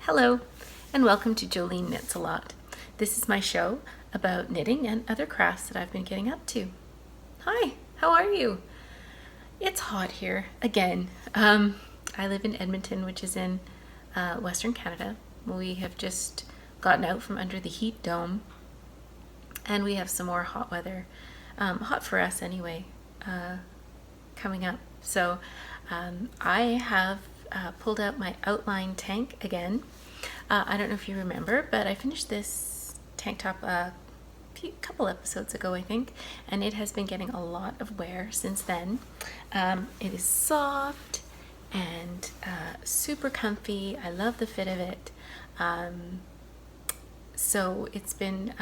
Hello, and welcome to Joline Knits A Lot. This is my show about knitting and other crafts that I've been getting up to. Hi, how are you? It's hot here again. I live in Edmonton, which is in Western Canada. We have just gotten out from under the heat dome, and we have some more hot weather, hot for us anyway, coming up. So I have pulled out my outline tank again. I don't know if you remember, but I finished this tank top a couple episodes ago, I think, and it has been getting a lot of wear since then. It is soft and super comfy. I love the fit of it. So it's been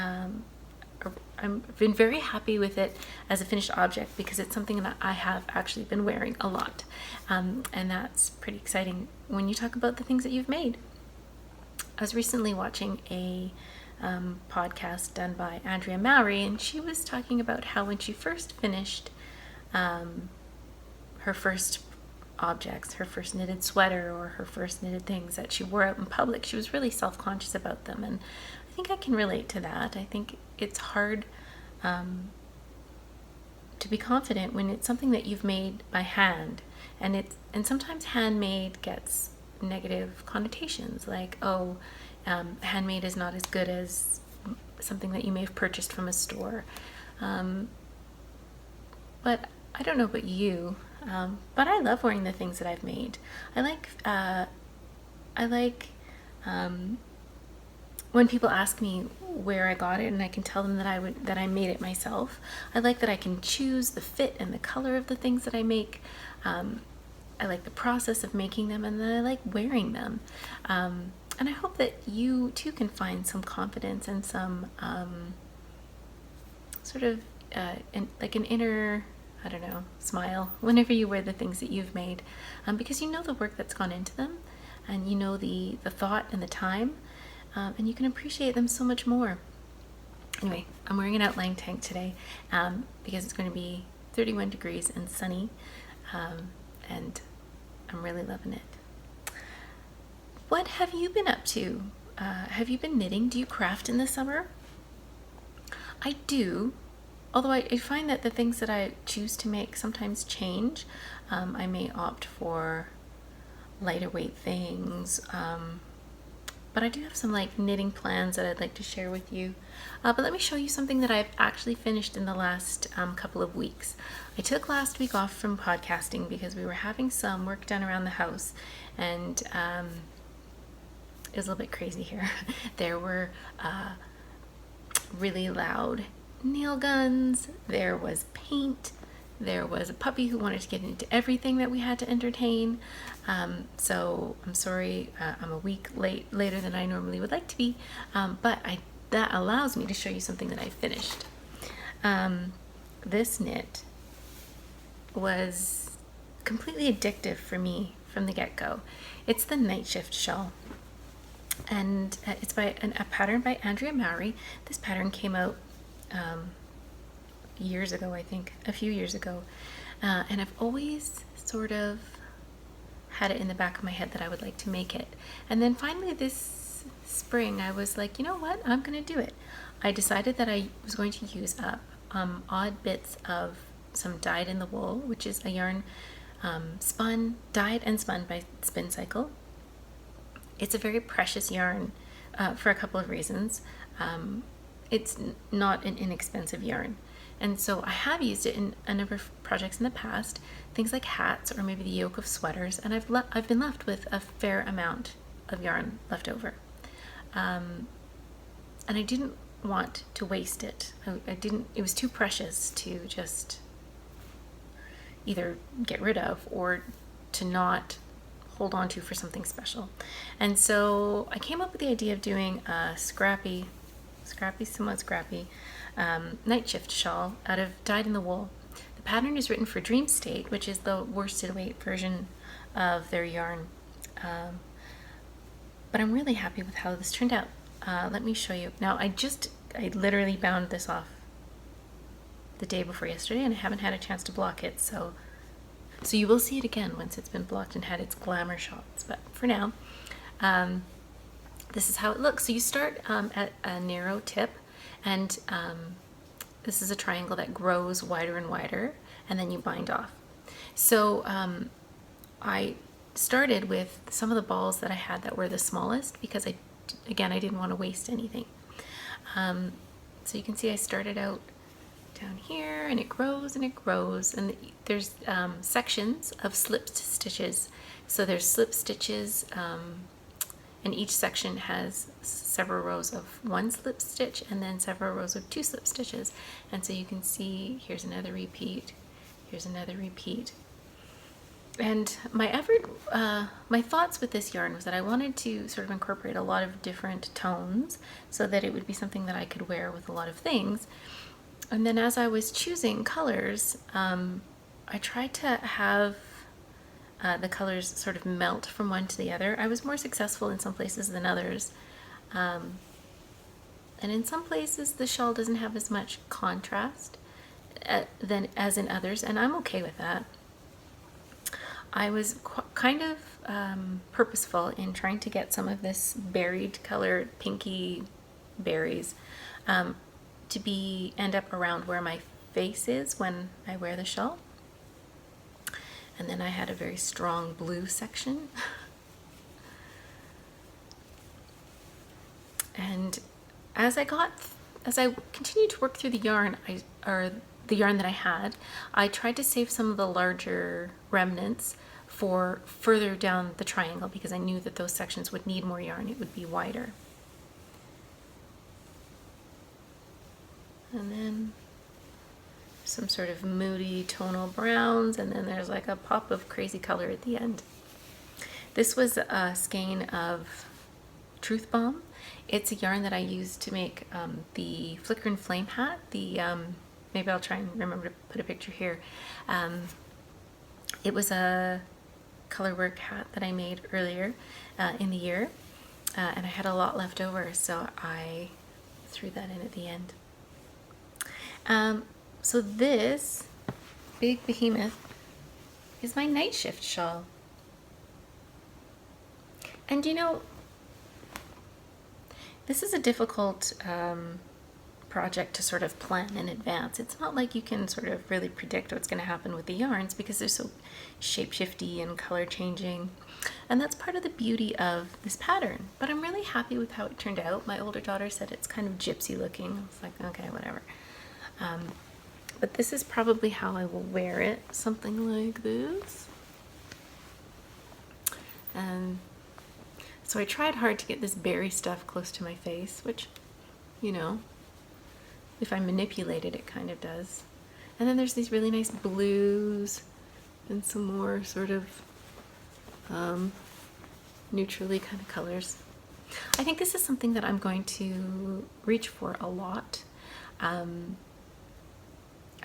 I've been very happy with it as a finished object because it's something that I have actually been wearing a lot, and that's pretty exciting when you talk about the things that you've made. I was recently watching a podcast done by Andrea Mowry, and she was talking about how when she first finished her first objects, her first knitted sweater or her first knitted things that she wore out in public, she was really self-conscious about them, and I think I can relate to that. I think it's hard to be confident when it's something that you've made by hand, and sometimes handmade gets negative connotations, like handmade is not as good as something that you may have purchased from a store. But I don't know about you, but I love wearing the things that I've made. I like when people ask me where I got it and I can tell them that I made it myself. I like that I can choose the fit and the color of the things that I make. I like the process of making them, and then I like wearing them. And I hope that you too can find some confidence and some sort of like an inner, I don't know, smile whenever you wear the things that you've made, because you know the work that's gone into them, and you know the thought and the time, and you can appreciate them so much more. Anyway, I'm wearing an outline tank today because it's going to be 31 degrees and sunny, and I'm really loving it. What have you been up to? Have you been knitting? Do you craft in the summer? I do, although I find that the things that I choose to make sometimes change. I may opt for lighter weight things, but I do have some knitting plans that I'd like to share with you. But let me show you something that I've actually finished in the last couple of weeks. I took last week off from podcasting because we were having some work done around the house, and it was a little bit crazy here. There were really loud nail guns, there was paint, there was a puppy who wanted to get into everything that we had to entertain. So I'm sorry, I'm a week later than I normally would like to be, but that allows me to show you something that I finished. This knit was completely addictive for me from the get-go. It's the Nightshift Shawl, and it's by a pattern by Andrea Mowry. This pattern came out years ago, I think, a few years ago, and I've always sort of had it in the back of my head that I would like to make it. And then finally this spring I was like, you know what, I'm gonna do it. I decided that I was going to use up odd bits of some dyed in the wool, which is a yarn dyed and spun by Spin Cycle. It's a very precious yarn for a couple of reasons. It's not an inexpensive yarn, and so I have used it in a number of projects in the past, things like hats or maybe the yoke of sweaters, and I've been left with a fair amount of yarn left over, and I didn't want to waste it. It was too precious to just either get rid of or to not hold on to for something special. And so I came up with the idea of doing a somewhat scrappy Nightshift shawl out of dyed in the wool. The pattern is written for Dream State, which is the worsted weight version of their yarn, but I'm really happy with how this turned out. Let me show you. Now I literally bound this off the day before yesterday, and I haven't had a chance to block it, so So you will see it again once it's been blocked and had its glamour shots. But for now, this is how it looks. So you start at a narrow tip, and this is a triangle that grows wider and wider, and then you bind off. So I started with some of the balls that I had that were the smallest because again, I didn't want to waste anything. So you can see I started out down here, and it grows and it grows, and there's sections of slip stitches. So there's slip stitches, and each section has several rows of one slip stitch and then several rows of two slip stitches. And so you can see here's another repeat, here's another repeat. And my effort, my thoughts with this yarn was that I wanted to sort of incorporate a lot of different tones so that it would be something that I could wear with a lot of things. And then as I was choosing colors, I tried to have the colors sort of melt from one to the other. I was more successful in some places than others. And in some places the shawl doesn't have as much contrast as in others, and I'm okay with that. I was kind of purposeful in trying to get some of this berried colored pinky berries to end up around where my face is when I wear the shawl. And then I had a very strong blue section. And as I continued to work through the yarn, the yarn that I had, I tried to save some of the larger remnants for further down the triangle because I knew that those sections would need more yarn. It would be wider. And then some sort of moody tonal browns, and then there's like a pop of crazy color at the end. This was a skein of Truth Bomb. It's a yarn that I used to make the Flicker and Flame hat. Maybe I'll try and remember to put a picture here. It was a colorwork hat that I made earlier in the year, and I had a lot left over, so I threw that in at the end. So this big behemoth is my Nightshift shawl. And you know, this is a difficult project to sort of plan in advance. It's not like you can sort of really predict what's going to happen with the yarns because they're so shape-shifty and color changing. And that's part of the beauty of this pattern. But I'm really happy with how it turned out. My older daughter said it's kind of gypsy looking. I was like, okay, whatever. But this is probably how I will wear it, something like this. And so I tried hard to get this berry stuff close to my face, which, you know, if I manipulate it, it kind of does. And then there's these really nice blues and some more sort of neutrally kind of colors. I think this is something that I'm going to reach for a lot.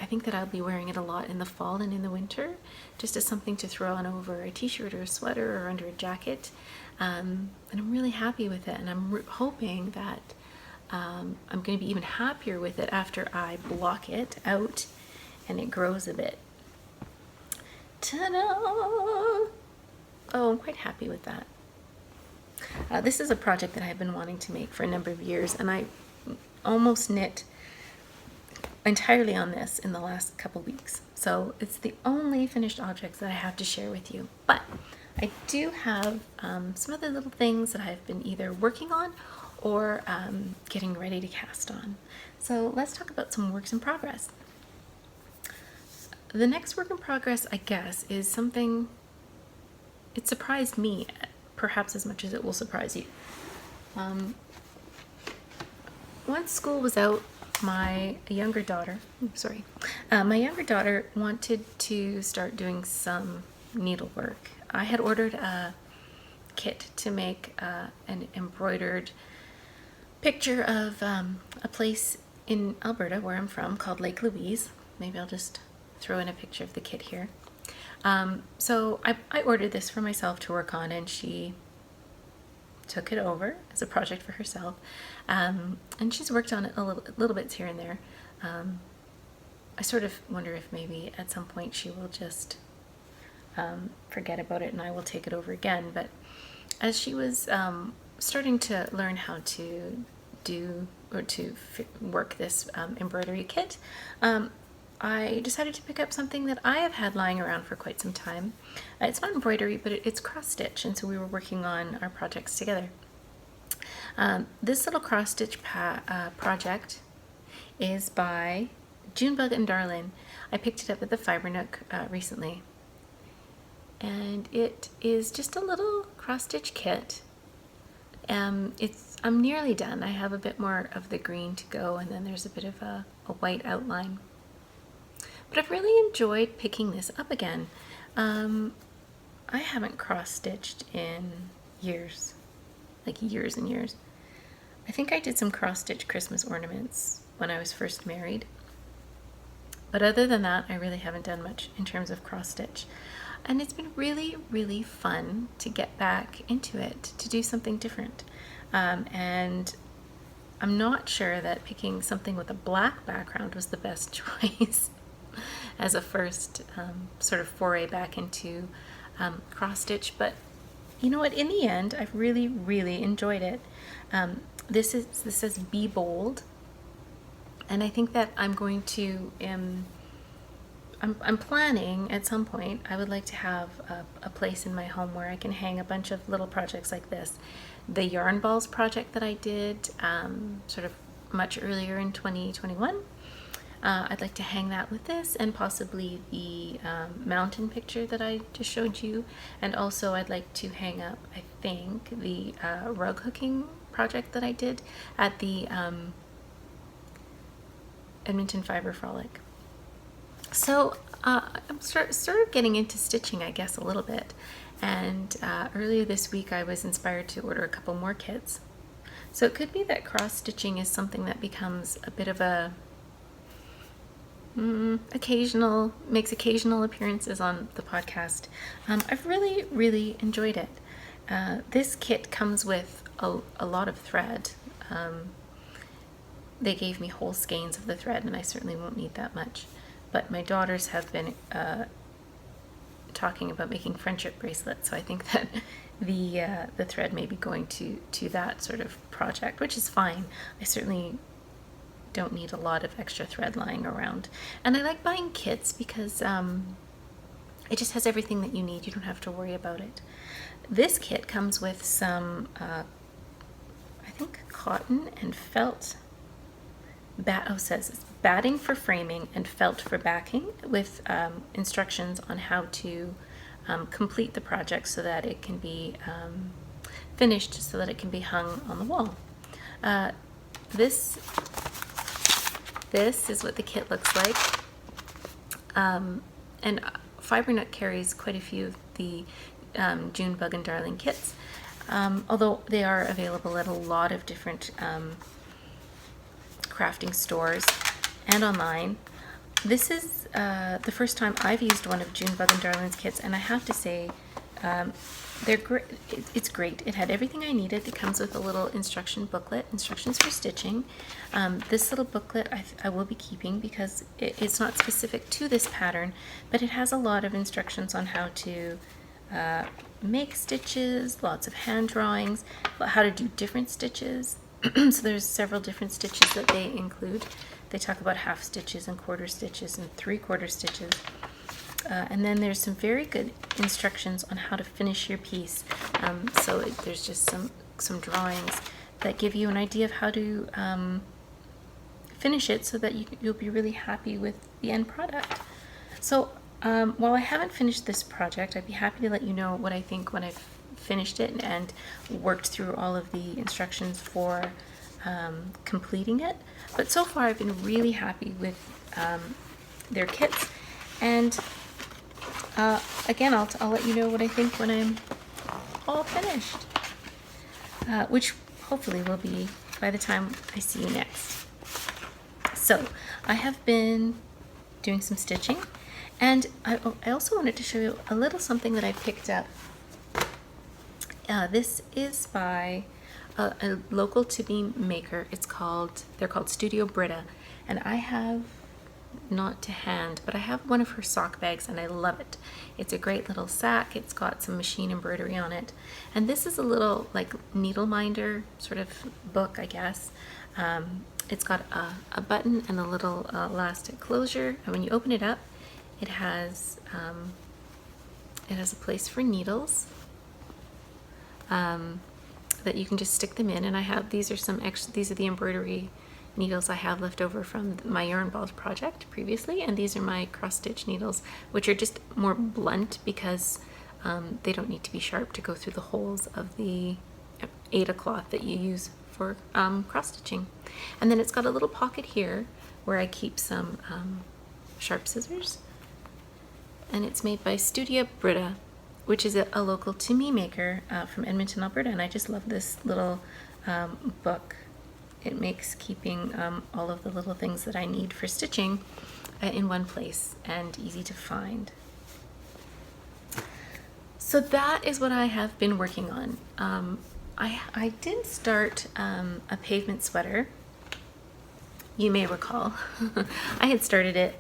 I think that I'll be wearing it a lot in the fall and in the winter, just as something to throw on over a t-shirt or a sweater or under a jacket. And I'm really happy with it, and I'm hoping that I'm going to be even happier with it after I block it out and it grows a bit. Ta-da! Oh, I'm quite happy with that. This is a project that I've been wanting to make for a number of years, and I almost knit entirely on this in the last couple weeks. So it's the only finished objects that I have to share with you. But I do have some other little things that I've been either working on or getting ready to cast on. So let's talk about some works in progress. The next work in progress, I guess, is something, it surprised me perhaps as much as it will surprise you. Once school was out, my younger daughter wanted to start doing some needlework. I had ordered a kit to make an embroidered picture of a place in Alberta where I'm from called Lake Louise. Maybe I'll just throw in a picture of the kit here. So I ordered this for myself to work on, and she took it over as a project for herself, and she's worked on it a little bits here and there. I sort of wonder if maybe at some point she will just forget about it and I will take it over again. But as she was starting to learn how to do or to work this embroidery kit, I decided to pick up something that I have had lying around for quite some time. It's not embroidery, but it's cross stitch, and so we were working on our projects together. This little cross stitch project is by Junebug and Darlin. I picked it up at the Fiber Nook recently, and it is just a little cross stitch kit. I'm nearly done. I have a bit more of the green to go, and then there's a bit of a white outline. But I've really enjoyed picking this up again. I haven't cross-stitched in years, like years and years. I think I did some cross-stitch Christmas ornaments when I was first married. But other than that, I really haven't done much in terms of cross-stitch. And it's been really, really fun to get back into it, to do something different. And I'm not sure that picking something with a black background was the best choice as a first sort of foray back into cross stitch, but you know what, in the end I've really, really enjoyed it. This says Be Bold, and I think that I'm going to I'm planning at some point, I would like to have a place in my home where I can hang a bunch of little projects like this. The yarn balls project that I did sort of much earlier in 2021, I'd like to hang that with this, and possibly the mountain picture that I just showed you. And also I'd like to hang up, I think, the rug hooking project that I did at the Edmonton Fiber Frolic. So I'm sort of getting into stitching, I guess, a little bit. And earlier this week I was inspired to order a couple more kits. So it could be that cross stitching is something that becomes a bit of a makes occasional appearances on the podcast. I've really, really enjoyed it. This kit comes with a lot of thread. They gave me whole skeins of the thread, and I certainly won't need that much. But my daughters have been talking about making friendship bracelets, so I think that the thread may be going to that sort of project, which is fine. I certainly don't need a lot of extra thread lying around. And I like buying kits because it just has everything that you need. You don't have to worry about it. This kit comes with some, I think, cotton and felt. Says it's batting for framing and felt for backing, with instructions on how to complete the project so that it can be finished, so that it can be hung on the wall. This is what the kit looks like. And Fiber Nook carries quite a few of the Junebug and Darling kits, although they are available at a lot of different crafting stores and online. This is the first time I've used one of Junebug and Darling's kits, and I have to say they're great. It's great. It had everything I needed. It comes with a little instruction booklet, instructions for stitching. This little booklet I will be keeping because it's not specific to this pattern, but it has a lot of instructions on how to make stitches, lots of hand drawings, how to do different stitches. So there's several different stitches that they include. They talk about half stitches and quarter stitches and 3/4 stitches. And then there's some very good instructions on how to finish your piece. There's just some drawings that give you an idea of how to finish it so that you'll be really happy with the end product. So while I haven't finished this project, I'd be happy to let you know what I think when I've finished it and worked through all of the instructions for completing it. But so far I've been really happy with their kits, and again I'll let you know what I think when I'm all finished, which hopefully will be by the time I see you next. So I have been doing some stitching, and I also wanted to show you a little something that I picked up. This is by a local to me maker. They're called Studio Britta, and I have not to hand, but I have one of her sock bags and I love it. It's a great little sack. It's got some machine embroidery on it. And this is a little like needle minder sort of book, I guess. It's got a button and a little elastic closure. And when you open it up, it has a place for needles that you can just stick them in. And I have, these are the embroidery needles I have left over from my yarn balls project previously, and these are my cross stitch needles, which are just more blunt because they don't need to be sharp to go through the holes of the Aida cloth that you use for cross stitching. And then it's got a little pocket here where I keep some sharp scissors, and it's made by Studia Britta, which is a local to me maker from Edmonton, Alberta, and I just love this little book. It makes keeping all of the little things that I need for stitching in one place and easy to find. So that is what I have been working on. I did start a pavement sweater. You may recall I had started it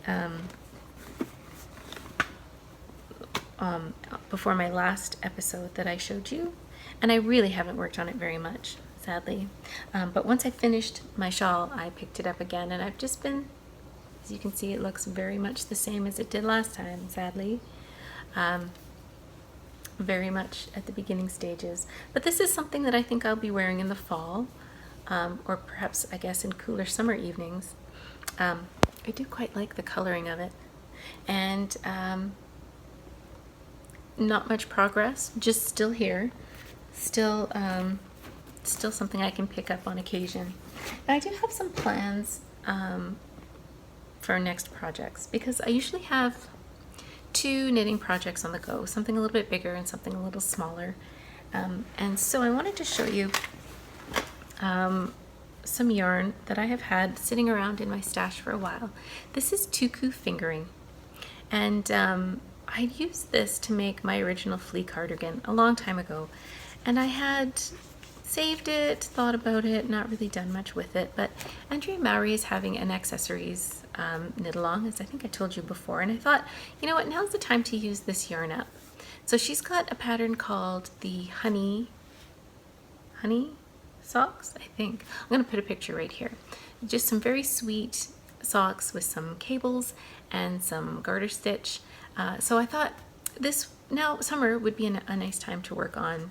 before my last episode that I showed you, and I really haven't worked on it very much, sadly. But once I finished my shawl, I picked it up again, and I've just been, as you can see, it looks very much the same as it did last time, sadly. Very much at the beginning stages. But this is something that I think I'll be wearing in the fall, or perhaps, I guess, in cooler summer evenings. I do quite like the coloring of it. And not much progress, just still here. Still something I can pick up on occasion. And I do have some plans for next projects, because I usually have 2 knitting projects on the go, something a little bit bigger and something a little smaller. And so I wanted to show you some yarn that I have had sitting around in my stash for a while. This is tuku fingering, and I used this to make my original flea cardigan a long time ago, and I had saved it, thought about it, not really done much with it, but Andrea Mowry is having an accessories knit along, as I think I told you before, and I thought, you know what, now's the time to use this yarn up. So she's got a pattern called the honey socks, I think. I'm going to put a picture right here. Just some very sweet socks with some cables and some garter stitch. So I thought this, now summer would be a nice time to work on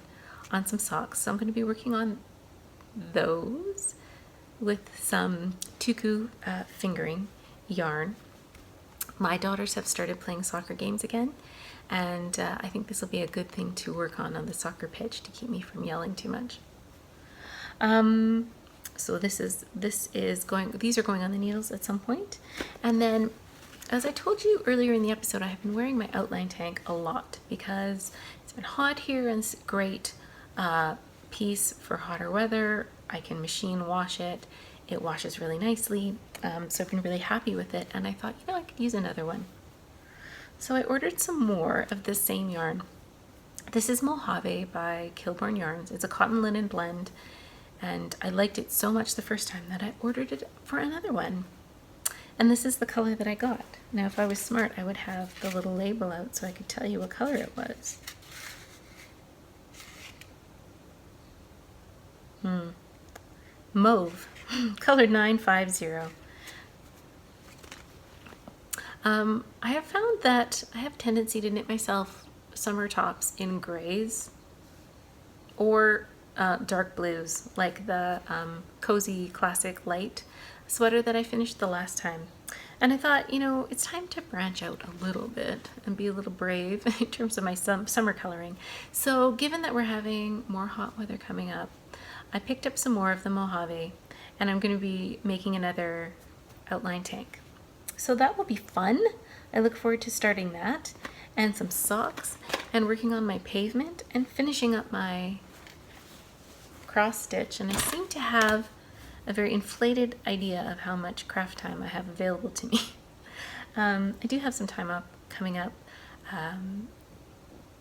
some socks. So I'm going to be working on those with some tuku fingering yarn. My daughters have started playing soccer games again, and I think this will be a good thing to work on the soccer pitch to keep me from yelling too much. So these are going on the needles at some point. And then, as I told you earlier in the episode, I have been wearing my outline tank a lot because it's been hot here, and it's a great piece for hotter weather. I can machine wash it. It washes really nicely. So I've been really happy with it, and I thought, you know, I could use another one. So I ordered some more of this same yarn. This is Mojave by Kilborn Yarns. It's a cotton linen blend, and I liked it so much the first time that I ordered it for another one. And this is the color that I got. Now, if I was smart, I would have the little label out so I could tell you what color it was. Mauve, color 950. I have found that I have a tendency to knit myself summer tops in grays or dark blues, like the Cozy Classic Light sweater that I finished the last time. And I thought, you know, it's time to branch out a little bit and be a little brave in terms of my summer coloring. So given that we're having more hot weather coming up, I picked up some more of the Mojave, and I'm going to be making another outline tank. So that will be fun. I look forward to starting that, and some socks, and working on my pavement, and finishing up my cross stitch. And I seem to have a very inflated idea of how much craft time I have available to me. I do have some time up coming up,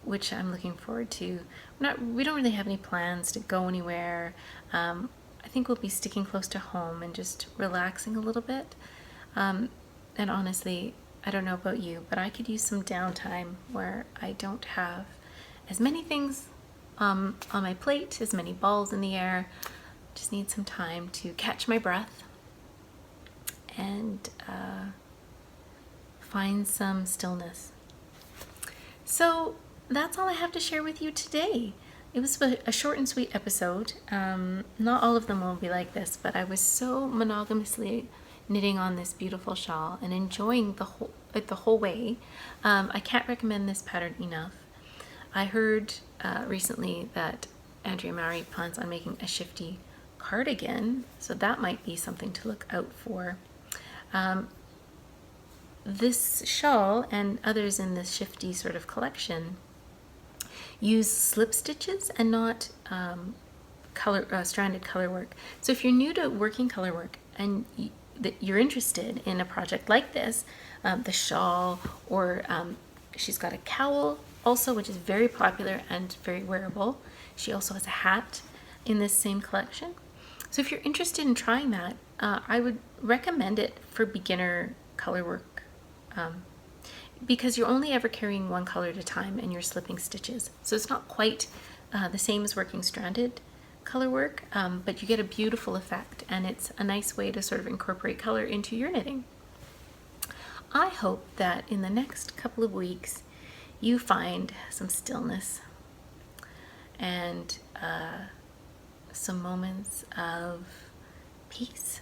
which I'm looking forward to. We don't really have any plans to go anywhere. I think we'll be sticking close to home and just relaxing a little bit. And honestly, I don't know about you, but I could use some downtime where I don't have as many things on my plate, as many balls in the air. Just need some time to catch my breath and find some stillness. So that's all I have to share with you today. It was a short and sweet episode. Not all of them will be like this, but I was so monogamously knitting on this beautiful shawl and enjoying the whole way. I can't recommend this pattern enough. I heard recently that Andrea Mowry plans on making a shifty cardigan, so that might be something to look out for. This shawl and others in this shifty sort of collection use slip stitches and not stranded color work. So if you're new to working color work and you're interested in a project like this, the shawl, or she's got a cowl also, which is very popular and very wearable. She also has a hat in this same collection. So if you're interested in trying that, I would recommend it for beginner color work, because you're only ever carrying one color at a time and you're slipping stitches. So it's not quite the same as working stranded color work, but you get a beautiful effect, and it's a nice way to sort of incorporate color into your knitting. I hope that in the next couple of weeks you find some stillness and some moments of peace,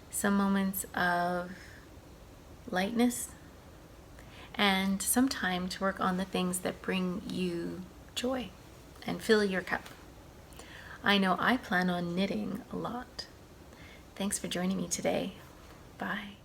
some moments of lightness, and some time to work on the things that bring you joy and fill your cup. I know I plan on knitting a lot. Thanks for joining me today. Bye.